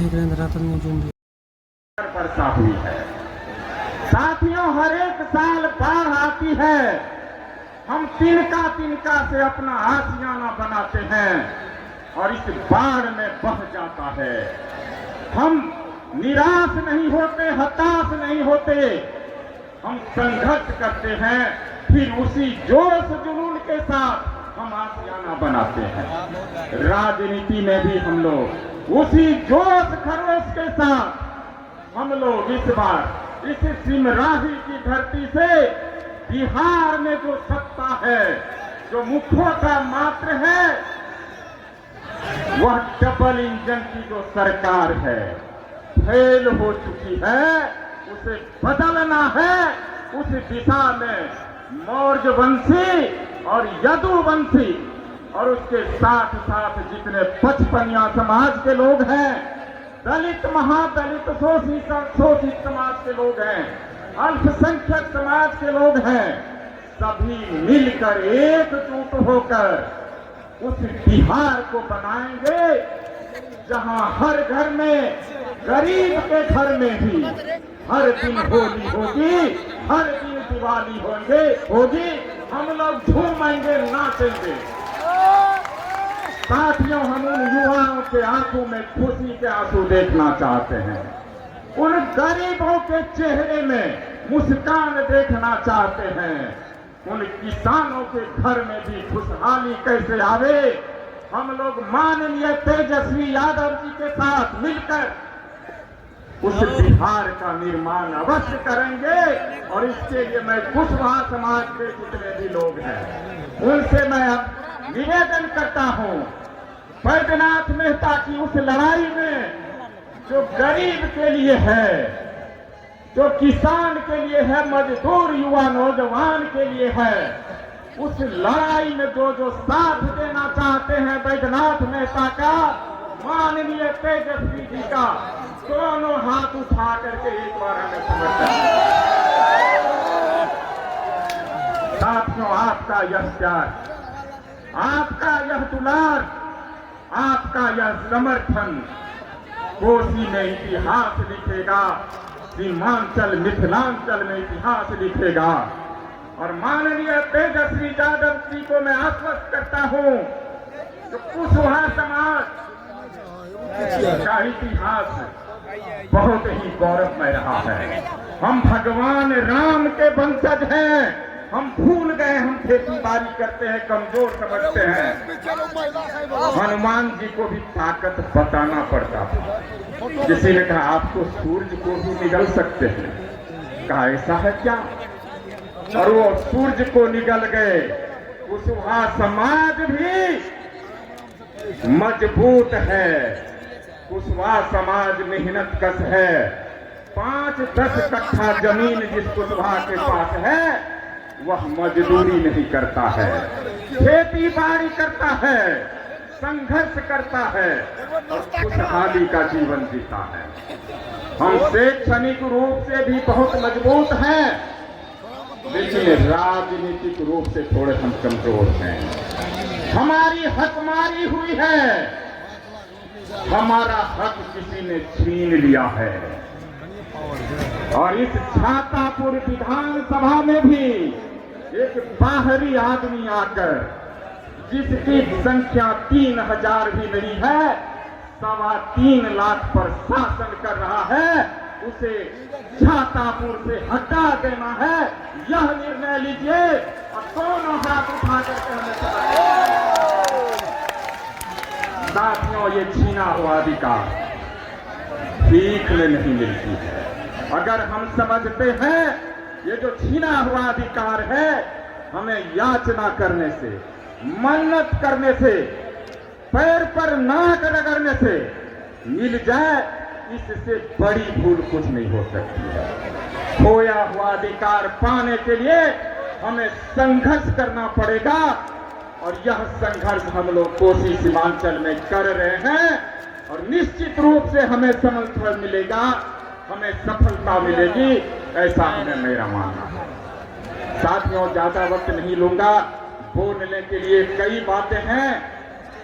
देख रहे हैं धरातल न्यूज़ इंडिया। वर्षा हुई है साथियों, हर एक साल बाढ़ आती है। हम तिनका तिनका से अपना आशियाना बनाते हैं और इस बाढ़ में बह जाता है। हम निराश नहीं होते, हताश नहीं होते, हम संघर्ष करते हैं, फिर उसी जोश जुनून के साथ हम आशियाना बनाते हैं। राजनीति में भी हम लोग उसी जोश खरोश के साथ हम लोग इस बार इस सिमराही की धरती से बिहार में जो सत्ता है, जो मुखौटा मात्र है, वह डबल इंजन की जो सरकार है फेल हो चुकी है। उसे बदलना है। उस दिशा में मौर्य वंशी और यदुवंशी और उसके साथ साथ जितने पचपनिया समाज के लोग हैं, दलित महादलित शोषित समाज के लोग हैं, अल्पसंख्यक समाज के लोग हैं, सभी मिलकर एकजुट होकर उस बिहार को बनाएंगे जहां हर घर में, गरीब के घर में भी हर दिन होली होगी, हर दिन दिवाली होगी, हम लोग झूमेंगे, नाचेंगे। साथियों, हम उन युवाओं के आंखों में खुशी के आंसू देखना चाहते हैं, उन गरीबों के चेहरे में मुस्कान देखना चाहते हैं, उन किसानों के घर में भी खुशहाली कैसे आवे। हम लोग माननीय तेजस्वी यादव जी के साथ मिलकर उस बिहार का निर्माण अवश्य करेंगे और इसके लिए मैं कुशवाहा समाज के जितने भी लोग हैं उनसे मैं अब निवेदन करता हूं, बैद्यनाथ मेहता की उस लड़ाई में जो गरीब के लिए है, जो किसान के लिए है, मजदूर युवा नौजवान के लिए है, उस लड़ाई में जो जो साथ देना चाहते हैं बैद्यनाथ मेहता का, माननीय तेजस्वी जी का, दोनों हाथ उठा करके एक बार हमें समर्थन। साथियों, आपका यह प्यार, आपका यह दुलार, आपका यह समर्थन कोसी में इतिहास लिखेगा, सीमांचल मिथिलांचल में इतिहास लिखेगा। और माननीय तेजस्वी यादव जी को मैं आश्वस्त करता हूं कि कुशवाहा समाज का इतिहास बहुत ही गौरवमय रहा है। हम भगवान राम के वंशज हैं। हम भूल गए, हम खेती बाड़ी करते हैं, कमजोर समझते हैं। हनुमान जी को भी ताकत बताना पड़ता था। किसी ने कहा आप तो सूरज को भी निगल सकते हैं। कहा ऐसा है क्या? और वो सूरज को निगल गए। कुशवाहा समाज भी मजबूत है, कुशवाहा समाज मेहनत कश है। 5-10 कट्ठा जमीन जिस कुशवाहा के पास है वह मजदूरी नहीं करता है, खेती बाड़ी करता है, संघर्ष करता है और खुशहाली का जीवन जीता है। हम शैक्षणिक रूप से भी बहुत मजबूत हैं, लेकिन राजनीतिक रूप से थोड़े हम कमजोर हैं। हमारी हकमारी हुई है, हमारा हक किसी ने छीन लिया है। और इस छातापुर विधानसभा में भी एक बाहरी आदमी आकर, जिसकी संख्या 3000 भी नहीं है, 3.25 लाख पर शासन कर रहा है, उसे छातापुर से हटा देना है। यह निर्णय लीजिए और दोनों हाथ उठा करके हमें साथियों, ये छीना हुआ अधिकार सीखने नहीं मिलती है। अगर हम समझते हैं ये जो छीना हुआ अधिकार है, हमें याचना करने से, मन्नत करने से, पैर पर नाक रगड़ने से मिल जाए, इससे बड़ी भूल कुछ नहीं हो सकती है। खोया हुआ अधिकार पाने के लिए हमें संघर्ष करना पड़ेगा और यह संघर्ष हम लोग कोसी सीमांचल में कर रहे हैं और निश्चित रूप से हमें समर्थन मिलेगा, हमें सफलता मिलेगी, ऐसा हमें मेरा मानना है। साथियों, ज्यादा वक्त नहीं लूंगा, बोलने के लिए कई बातें हैं,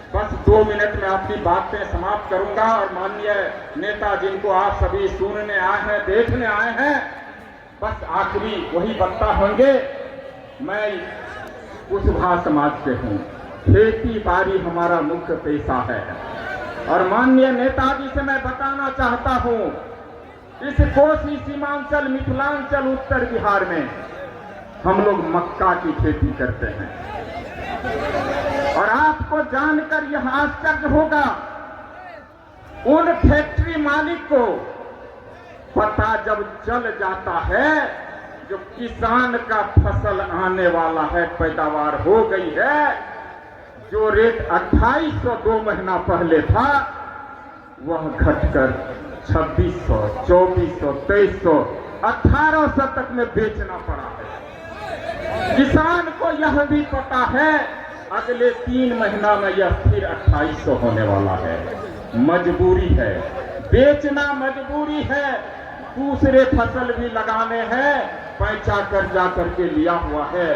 बस 2 मिनट में अपनी बातें समाप्त करूंगा और माननीय नेता जिनको आप सभी सुनने आए हैं, देखने आए हैं, बस आखिरी वही वक्ता होंगे। मैं कुशवाहा समाज से हूं, खेती बाड़ी हमारा मुख्य पेशा है और माननीय नेताजी से मैं बताना चाहता हूं, इस कोसी सीमांचल मिथिलांचल उत्तर बिहार में हम लोग मक्का की खेती करते हैं और आपको जानकर यह आश्चर्य होगा, उन फैक्ट्री मालिक को पता जब चल जाता है, जो किसान का फसल आने वाला है, पैदावार हो गई है, जो रेट 2800 2 महीना पहले था वह घटकर 2600, 2400, 2300, 1800 तक में बेचना पड़ा है। किसान को यह भी पता है अगले 3 महीना में यह फिर 2800 होने वाला है। मजबूरी है, बेचना मजबूरी है, दूसरे फसल भी लगाने हैं, पैसा कर्जा करके लिया हुआ है,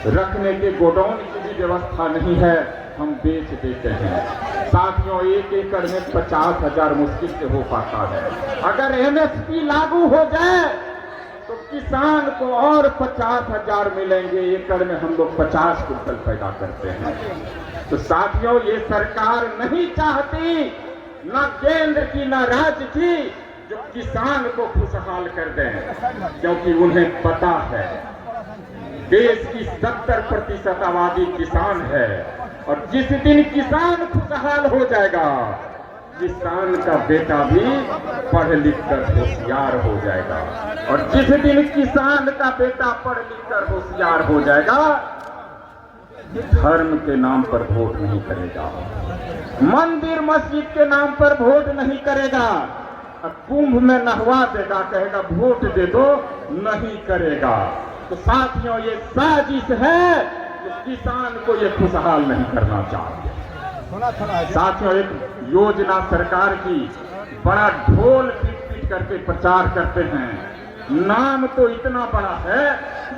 रखने के गोडाउन की भी व्यवस्था नहीं है, हम बेच देते हैं। साथियों, 1 एकड़ में 50,000 मुश्किल से हो पाता है। अगर एमएसपी लागू हो जाए तो किसान को और 50,000 मिलेंगे। एकड़ में हम लोग 50 क्विंटल पैदा करते हैं। तो साथियों, ये सरकार नहीं चाहती, न केंद्र की न राज्य की, जो किसान को खुशहाल कर दें, क्योंकि उन्हें पता है देश की 70% आबादी किसान है और जिस दिन किसान खुशहाल हो जाएगा, किसान का बेटा भी पढ़ लिख कर होशियार हो जाएगा और जिस दिन किसान का बेटा पढ़ लिख कर होशियार हो जाएगा, धर्म के नाम पर वोट नहीं करेगा, मंदिर मस्जिद के नाम पर वोट नहीं करेगा, कुंभ में नहवा देगा, कहेगा वोट दे दो, नहीं करेगा। तो साथियों, ये साजिश है कि किसान को ये खुशहाल नहीं करना चाहिए। साथियों, एक योजना सरकार की बड़ा ढोल पीट करके प्रचार करते हैं, नाम तो इतना बड़ा है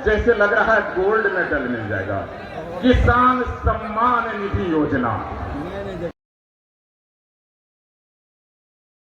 जैसे लग रहा है गोल्ड मेडल मिल जाएगा, किसान सम्मान निधि योजना।